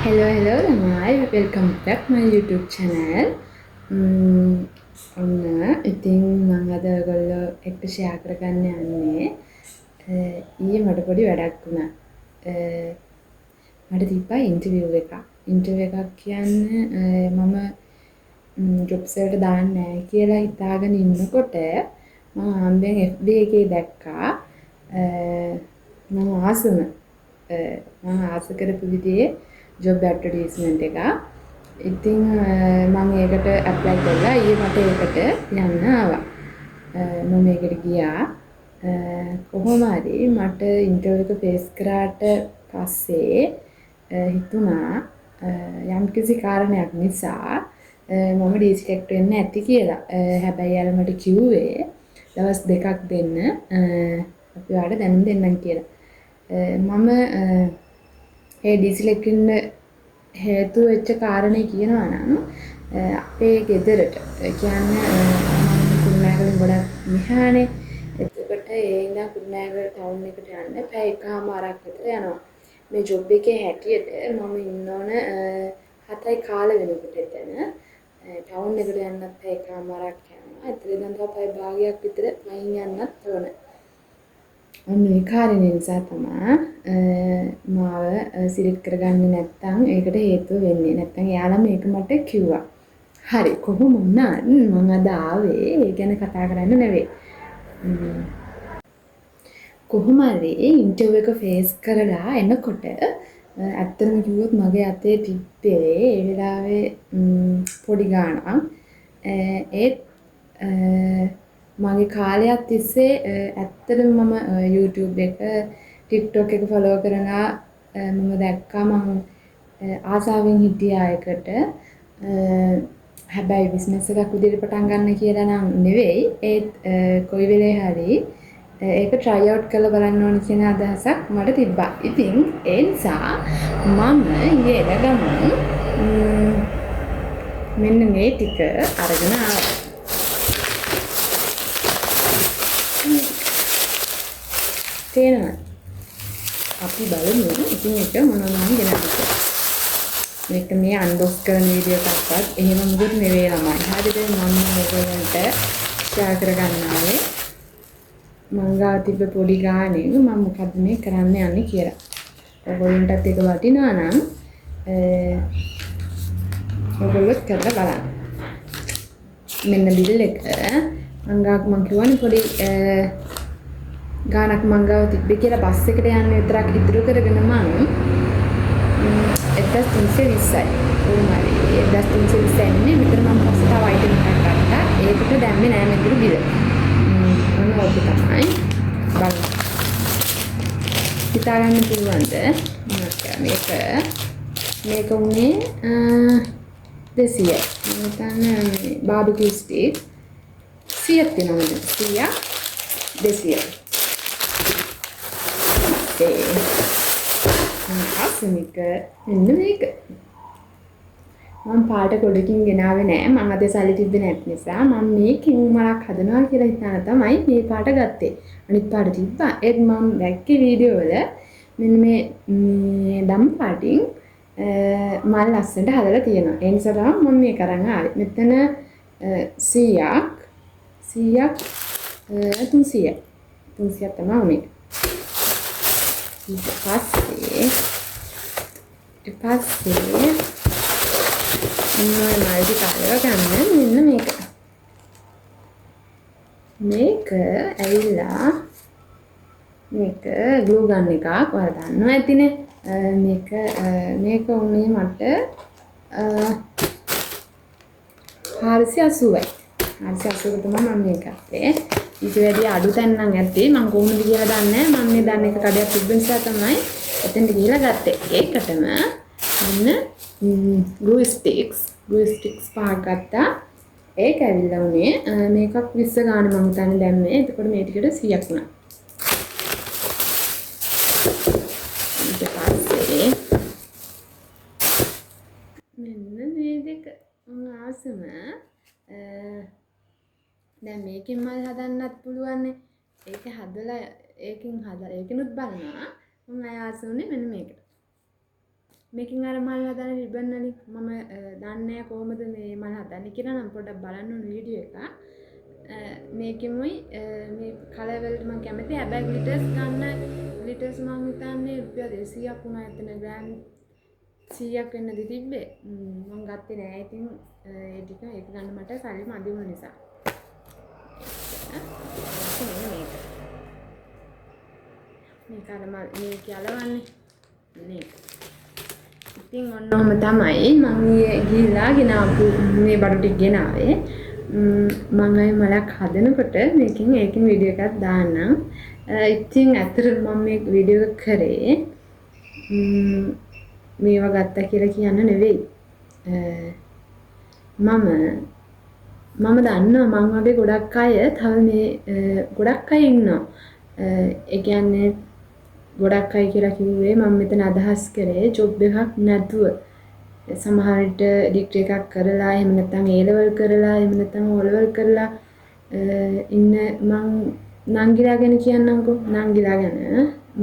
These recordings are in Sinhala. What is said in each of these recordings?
Hello ළමයි welcome back my YouTube channel. ඔන්න ඉතින් මම අද ඔයගොල්ලෝ එක්ක ෂෙයා කරගන්න යන්නේ ඊයේ මට පොඩි වැඩක් වුණා. මට තිබ්බා ඉන්ටර්විව් එකක්. ඉන්ටර්විව් එකක් කියන්නේ මම ජොබ්ස් වලට දාන්නේ නැහැ කියලා හිතාගෙන ඉන්නකොට මම හම්බෙන් FB එකේ දැක්කා මම ආස කරපු විදිහේ ජොබ් ඇඩ්වර්ටයිස්මන්ට් එක. ඉතින් මම ඒකට ඇප්ලයි කළා. ඊයේ මට ඒකට යන්න ආවා. මම ඒකට ගියා. කොහොම හරි මට ඉන්ටර්විව් එක ෆේස් කරාට පස්සේ හිතුණා යම්කිසි කාරණයක් නිසා මම ඩිස්ට්‍රැක්ට් වෙන්න ඇති කියලා. හැබැයි යාළුවා මට කිව්වේ දවස් දෙකක් දෙන්න අපි ඔයාලට දැනුම් දෙන්නම් කියලා. මම ඒ ඩිස්ලෙක්ට් වෙන්න හේතු වෙච්ච කාරණේ කියනවා නම් අපේ ගෙදරට කියන්නේ මම කුරුණෑගලින් ගොඩක් මෙහානේ. එතකොට ඒ ඉඳන් කුරුණෑගල ටවුන් එකට යන්න පැය එකමාරක් විතර යනවා. මේ ජොබ් එකේ හැටියට මම ඉන්න ඕන 7:15 වෙනකොට එතන. ටවුන් එකට යන්නත් පැය එකමාරක් යනවා. ඒතර ඉඳන් තව පැය භාගයක් විතර මයින් යන්නත් ඕන. ඔන්න ඒ කාරණේ නිසා තමයි මාව සිලෙක්ට් කරගන්නේ නැත්තම් ඒකට හේතුව වෙන්නේ. නැත්තම් එයාලා මේක මට කිව්වා. හරි කොහොම වුණත් මම අද ආවේ ඒ ගැන කතා කරන්න නෙවෙයි. කොහොම හරි ඉන්ටර්විව් එක ෆේස් කරලා එනකොට ඇත්තටම කිව්වොත් මගේ අතේ තිබ්බේ ඒ වෙලාවේ පොඩි ගාණක්. ඒත් මගේ කාලයක් තිස්සේ ඇත්තටම මම YouTube එක TikTok එක ෆලෝ කරලා මම දැක්කා මම ආසාවෙන් හිටියා එකට. හැබැයි බිස්නස් එකක් විදිහට පටන් ගන්න කියලා නම් නෙවෙයි. ඒත් කොයි වෙලේ හරි ඒක try out කරලා බලන්න ඕන කියන අදහසක් මට තිබ්බා. ඉතින් ඒ නිසා මම ඊයේ එළගමන් මෙන්න මේ ටික අරගෙන ආවා. තේරෙනවද? අපි බලමු ඉතින් එක මොනවද ගෙනල්ලා. මේක මේ අන්බොක්ස් කරන වීඩියෝ එකක්වත් එහෙම මොකුත් නෙවෙයි ළමයි. හරිද? මම මේකට ෂෙයා කරගන්න ආවේ. මං ගාව තිබ්බ පොඩි ගානේ මම මොකද්ද මේ කරන්න යන්නේ කියලා. ඔයගොල්ලන්ටත් ඒක වටිනවා නම් ඔයගොල්ලොත් කරලා බලන්න. මෙන්න බිල් එක මං කියවනේ පොඩි ගානක් මං ගාව තිබ්බේ කියලා බස් එකට යන්න විතරක් ඉතුරු කරගෙන මං 1320යි. උමාරි 1320 ඉන්නේ මෙතන මම පස්සේ තව අයිටම් එකක් ගත්තා. ඒකට දැම්මේ නෑ මෙතන බිල. ඔන්න ඔක තමයි. බලන්න. හිතා ගන්න පුළුවන්ද? මේක උනේ 200යි. මම හිතන්නේ බාබිකියු ස්ටික් 100ක් තියෙනවා. 100ක් 200යි. ආසමික මෙන්න මේක මම පාට ගොඩකින් ගෙනාවේ නෑ. මම අද සල්ලි තිබ්බේ නැති නිසා මම මේකෙන් මලක් හදනවා කියලා හිතාන තමයි මේ පාට ගත්තේ. අනිත් පාට තිබ්බා. ඒත් මම දැක්කේ වීඩියෝ වල මෙන්න මේ දම් පාටින් මල් ලස්සනට හදලා තියෙනවා. ඒ නිසා තමයි මම මේක අරන් ආවේ. මෙතන 100ක් 300ක් තමයි උනේ. ඊට පස්සේ මල්ටි කලර් ගන්න මෙන්න මේක ඇවිල්ලා මේක ග්ලූ ගන් එකක් ඔයාලා දන්නවා ඇතිනේ. මේක උනේ මට 480යි. 480 තමයි මම මේක ගත්තේ. ඊට වැඩි අඩු තැන් නම් ඇත්තේ මම කොහොමද කියලා දන්නේ නැහැ. මම මේ දන්න එක කඩයක් තිබ්බ නිසා තමයි එතෙන්ට ගිහලා ගත්තේ. ඒකටම මෙන්න glue sticks පහක් ගත්තා. ඒක ඇවිල්ලා උනේ මේකක් 20 ගාන මම හිතන්නේ දැම්මේ. එතකොට මේ ටිකට 100ක් වුණා. ඊට පස්සේ මෙන්න මේ දෙක ආසම දැන් මේකෙන් මල් හදන්නත් පුළුවන් නේ. ඒක හදලා ඒකෙනුත් බලනවා. මම ආස උනේ මෙන්න මේකට. මේකෙන් අර මල් හදන රිබන් වලින් මම දන්නේ කොහොමද මේ මල් හදන්නේ කියලා නම් පොඩ්ඩක් බලන්න ඕන වීඩියෝ එක. මේකෙමුයි මේ කලර් වලට මම කැමති. හැබැයි ග්ලිටර්ස් ගන්න ග්ලිටර්ස් මම හිතන්නේ රුපියල් 200ක් වුණා එතන ග්‍රෑම් 100ක් වෙන්නද තිබ්බේ. මම ගත්තේ නෑ. ඉතින් ඒ ටික ඒක ගන්න මට සල්ලි මදි වුණ නිසා. මේක අර මේ කියලාවන්නේ මේක. ඉතින් ඔන්න ඔහම තමයි මම ගිහිල්ලා ගෙනාවු මේ බඩු ටික ගෙනාවේ. මම අය මලක් හදනකොට මේකෙන් ඒකෙන් වීඩියෝ එකක් දාන්නම්. ඉතින් ඇත්තටම මම මේ වීඩියෝ එක කරේ මේවා ගත්තා කියලා කියන්න නෙවෙයි. මම දන්නවා මං වගේ ගොඩක් අය තව මේ ගොඩක් අය ඉන්නවා. ඒ කියන්නේ ගොඩක් අය කියලා කිව්වේ මම මෙතන අදහස් කරේ ජොබ් එකක් නැතුව සමහර විට ඩිග්‍රී එකක් කරලා එහෙම නැත්නම් A level කරලා එහෙම නැත්නම් O level කරලා ඉන්න මං නංගිලා ගැන කියන්නම්කෝ. නංගිලා ගැන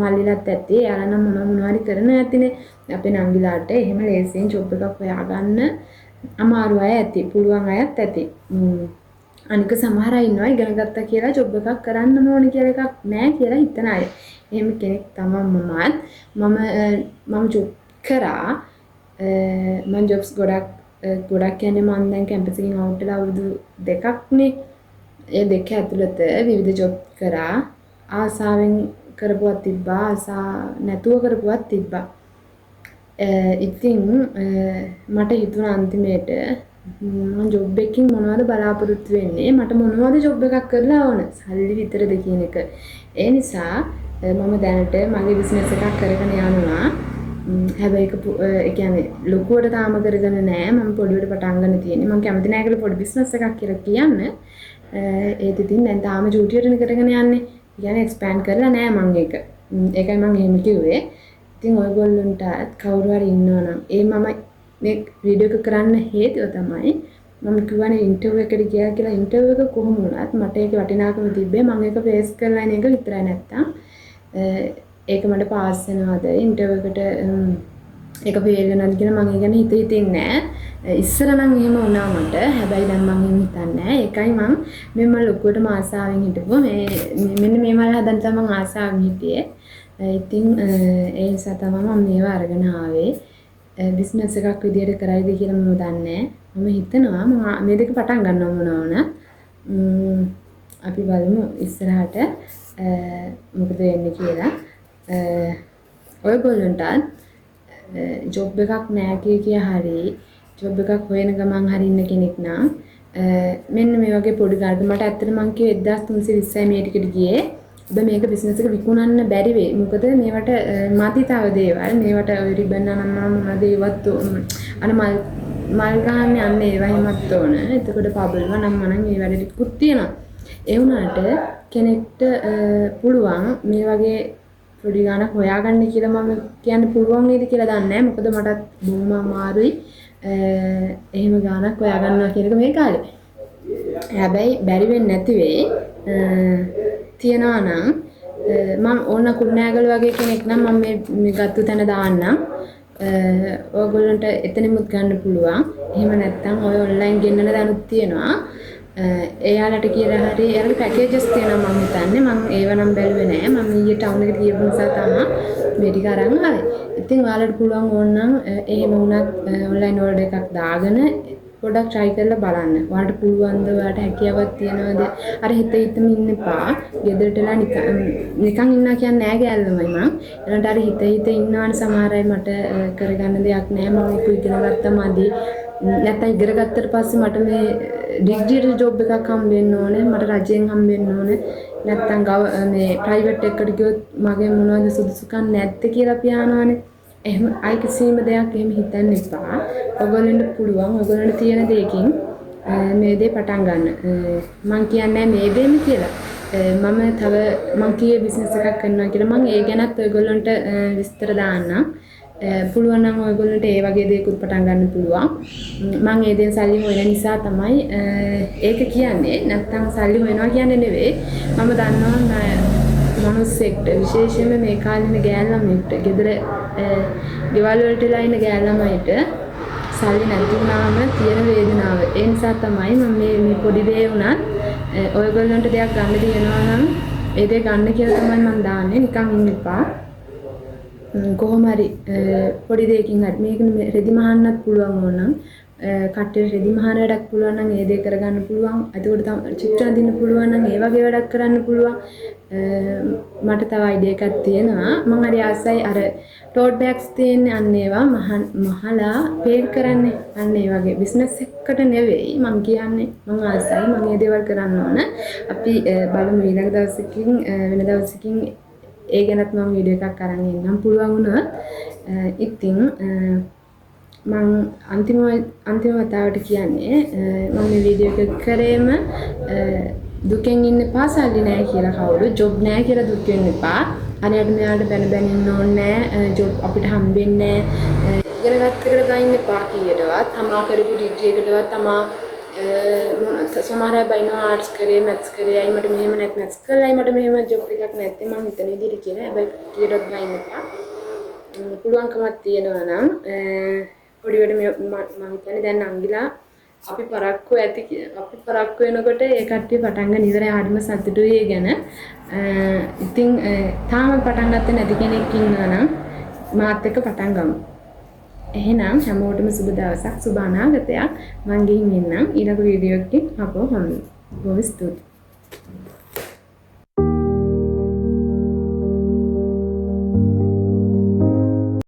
මල්ලිලත් ඇත්තේ යාලා නම් මොනවාරි කරන ඇතිනේ. අපේ නංගිලාට එහෙම ලේසියෙන් ජොබ් එකක් හොයාගන්න අමාරු අය ඇති, පුළුවන් අයත් ඇති. අනික සමහර අය ඉන්නවා ඉගෙන ගත්තා කියලා ජොබ් එකක් කරන්න ඕනේ කියලා එකක් නැහැ කියලා හිතන අය. එහෙම කෙනෙක් තමයි මම ජොබ් කරා. මම ජොබ්ස් ගොඩක් කියන්නේ මම දැන් කැම්පස් එකෙන් අවුට් වෙලා අවුරුදු 2ක්නේ. ඒ දෙක ඇතුළත විවිධ ජොබ් කරා. ආසාවෙන් කරපුවක් තිබ්බා, ආසා නැතුව කරපුවක් තිබ්බා. ඉතින් මට හිතුණා අන්තිමේට මම ජොබ් එකකින් මොනවද බලාපොරොත්තු වෙන්නේ? මට මොනවද ජොබ් එකක් කරලා ඕන? සල්ලි විතරද කියන එක. ඒ නිසා මම දැනට මගේ බිස්නස් එකක් කරගෙන යනවා. හැබැයි ඒ කියන්නේ ලොකුවට තාම කරගෙන නැහැ. මම පොඩිවට පටන් ගන්න තියෙන්නේ. මම කැමති නැහැ කියලා පොඩි බිස්නස් එකක් කියලා කියන්න. ඒත් ඉතින් දැන් තාම ජූටියටනේ කරගෙන යන්නේ. කියන්නේ එක්ස්පෑන්ඩ් කරලා නැහැ මම ඒක. ඒකයි මම එහෙම කිව්වේ. ඉතින් ඔයගොල්ලන්ට කවුරු හරි ඉන්නවනම් මම මේ වීඩියෝ එක කරන්න හේතුව තමයි මම කියවනේ ඉන්ටර්විව් එකට ගියා කියලා. ඉන්ටර්විව් එක කොහොම වුණත් මට ඒකේ වටිනාකම තිබ්බේ මම ඒක ෆේස් කරලා ඉන්න එක විතරයි. නැත්තම් ඒක මට පාස් වෙනවද ඉන්ටර්විව් එකට ඒක ෆේල් වෙනවද කියලා මම ගැන හිතින් නෑ. ඉස්සර නම් එහෙම වුණා මට. හැබැයි දැන් මම එහෙම හිතන්නේ නෑ. ඒකයි මම ලොකුවටම ආසාවෙන් හිටපුවා. මෙන්න මේ මල් හදන්න තමයි මම ආසාවෙන් හිටියේ. ඉතින් ඒ නිසා තමයි මම මේවා අරගෙන ආවේ. බිස්නස් එකක් විදියට කරයිද කියලා මම දන්නේ නැහැ. මම හිතනවා මම මේ දෙක පටන් ගන්නව මොනවා වුණත්. අපි බලමු ඉස්සරහට මොකද වෙන්නේ කියලා. ඔයගොල්ලන්ට ජොබ් එකක් නැහැ කිය හරි ජොබ් එකක් හොයන ගමන් හරි ඉන්න කෙනෙක් නම් මෙන්න මේ වගේ පොඩි කාර්යයක් මට ඇත්තට මං කිව්වේ 1320යි මේ ටිකට ගියේ. ඔබ මේක බිස්නස් එක විකුණන්න බැරි වෙයි. මොකද මේවට මතිතාව දේවල් මේවට ඔය රිබන් අනම්මන මොනවද ඒවත් අර මල් ගන්න යන්නේ ඒවා හිමත් ඕන. එතකොට පබල්ව නම් මනම් මේ වැඩ ටිකුත් තියෙනවා. ඒ වුණාට කෙනෙක්ට පුළුවන් මේ වගේ පොඩි ගානක් හොයාගන්න කියලා මම කියන්න පුළුවන් නේද කියලා දන්නේ නැහැ. මොකද මටත් බොහොම අමාරුයි එහෙම ගානක් හොයාගන්නවා කියන එක මේ කාලේ. හැබැයි බැරි වෙන්නේ නැති වෙයි. තියනවා නම් මම ඕන කුරුණෑගල වගේ කෙනෙක් නම් මම මේ ගත්ත තැන දාන්නම්. ඔයගොල්ලන්ට එතනෙමුත් ගන්න පුළුවන්. එහෙම නැත්නම් ඔය ඔන්ලයින් ගෙන්නන දනුත් තියෙනවා. එයාලට කියලා හරි එයාලගේ පැකේජස් තියෙනවා මම හිතන්නේ. මම ඒව නම් බැලුවේ නෑ. මම ඊයේ ටවුන් එකට ගියපු නිසා තමයි මේ ටික අරන් ආවේ. ඉතින් ඔයාලට පුළුවන් ඕනනම් එහෙම වුණත් ඔන්ලයින් ඕඩර් එකක් දාගෙන පොඩක් try කරලා බලන්න. ඔයාලට පුළුවන් ද ඔයාලට හැකියාවක් තියනවද? අර හිතෙන්න ඉන්න එපා. ගෙදරටලා නිකන් ඉන්නවා කියන්නේ නෑ ගෑල්ලමයි මං. ඊළඟට අර හිත ඉන්නවනේ සමහර අය මට කරගන්න දෙයක් නෑ මම ඒක ඉගෙන ගත්තා මදි. නැත්නම් ඉගෙන ගත්තට පස්සේ මට මේ ඩිජිටල් ජොබ් එකක් හම්බ වෙන්න ඕනේ. මට රජයෙන් හම්බ වෙන්න ඕනේ. නැත්නම් මේ ප්‍රයිවට් එකකට ගියොත් මගේ මොනවද සුදුසුකම් නැත්තේ කියලා පියානවනේ. එහෙම අය කිසිම දෙයක් එහෙම හිතන්න එපා. ඔයගොල්ලන්ට පුළුවන් ඔයගොල්ලන්ට තියෙන දෙයකින් මේ දේ පටන් ගන්න. මම කියන්නේ මේ දෙන්න කියලා. මම තව මම කියේ බිස්නස් එකක් කරනවා කියලා මම ඒ ගැනත් ඔයගොල්ලන්ට විස්තර දාන්නම්. පුළුවන් නම් ඔයගොල්ලන්ට ඒ වගේ දේකුත් පටන් ගන්න පුළුවන්. මම ඒ දේ සල්ලි හොයන නිසා තමයි ඒක කියන්නේ. නැත්තම් සල්ලි හොයනවා කියන්නේ නෙවෙයි. මම දන්නවා මනුස්සෙක්ට විශේෂයෙන්ම මේ කාලේ ඉන්න ගෑනු ළමයිට ගෙදර ගෙවල් වලටලා ඉන්න ගෑනු ළමයිට සල්ලි නැති වුණාම තියෙන වේදනාව. ඒ නිසා තමයි මම මේ පොඩි දේ වුණත් ඔයගොල්ලන්ට දෙයක් ගන්න තියෙනවා නම් ඒ දේ ගන්න කියලා තමයි මම දාන්නේ. නිකන් ඉන්න එපා. කොහොම හරි පොඩි දෙයකින් හරි මේක රෙදි මහන්නත් පුළුවන් ඕනනම් කට්ටියට රෙදි මහන වැඩක් පුළුවන් නම් ඒ දේ කරගන්න පුළුවන්. එතකොට තමයි චිත්‍ර අඳින්න පුළුවන් නම් ඒ වගේ වැඩක් කරන්න පුළුවන්. මට තව අයිඩියා එකක් තියෙනවා. මම හරි ආසයි අර ටෝට් බෑග්ස් තියෙන අන්න ඒවා මහලා පේල් කරන්නේ. අන්න ඒ වගේ බිස්නස් එකකට නෙවෙයි මම කියන්නේ. මම ආසයි මම මේ දේවල් කරන්න ඕන. අපි බලමු ඊළඟ දවසකින් වෙන දවසකින් ඒ ගැනත් මම වීඩියෝ එකක් අරන් එන්නම් පුළුවන් වුණොත්. ඉතින් මම අන්තිම වතාවට කියන්නේ මම මේ වීඩියෝ එක කරේම දුකෙන් ඉන්න එපා සල්ලි නැහැ කියලා කවුරු ජොබ් නැහැ කියලා දුක් වෙන්න එපා. අනිවාර්යයෙන් මෙයාට බැන බැන ඉන්න ඕනේ නැහැ. ජොබ් අපිට හම්බෙන්නේ නැහැ. ඉගෙන ගන්න එකට ගින්න එපා කීයටවත්. තමා කරපු ඩිග්‍රී එකටවත් තමා සමහර අය බයිනවා ආර්ට්ස් කරේ මැත්ස් කරේ අය මට මෙහෙම නැත් මැත්ස් කරලා අය මට මෙහෙම ජොබ් එකක් නැත්තේ මම හිතන විදිහට කියලා. හැබැයි කීයටවත් ගින්න එපා. පුළුවන්කමක් තියෙනවා නම් පොඩි වැඩ මම හිතන්නේ දැන් අංගිලා අපි පරක්කු වෙනකොට ඒ කට්ටිය පටන් ගන්න ඉවරයි හරිම සතුටුයි ඒ ගැන. ඉතින් තාම පටන් ගත්තේ නැති කෙනෙක් ඉන්නවා නම් මාත් එක්ක පටන් ගමු. එහෙනම් හැමෝටම සුබ දවසක් සුබ අනාගතයක්. මම ගිහින් එන්නම් ඊළඟ වීඩියෝ එකකින් අපව හම්බෙමු. බොහොම ස්තුතියි.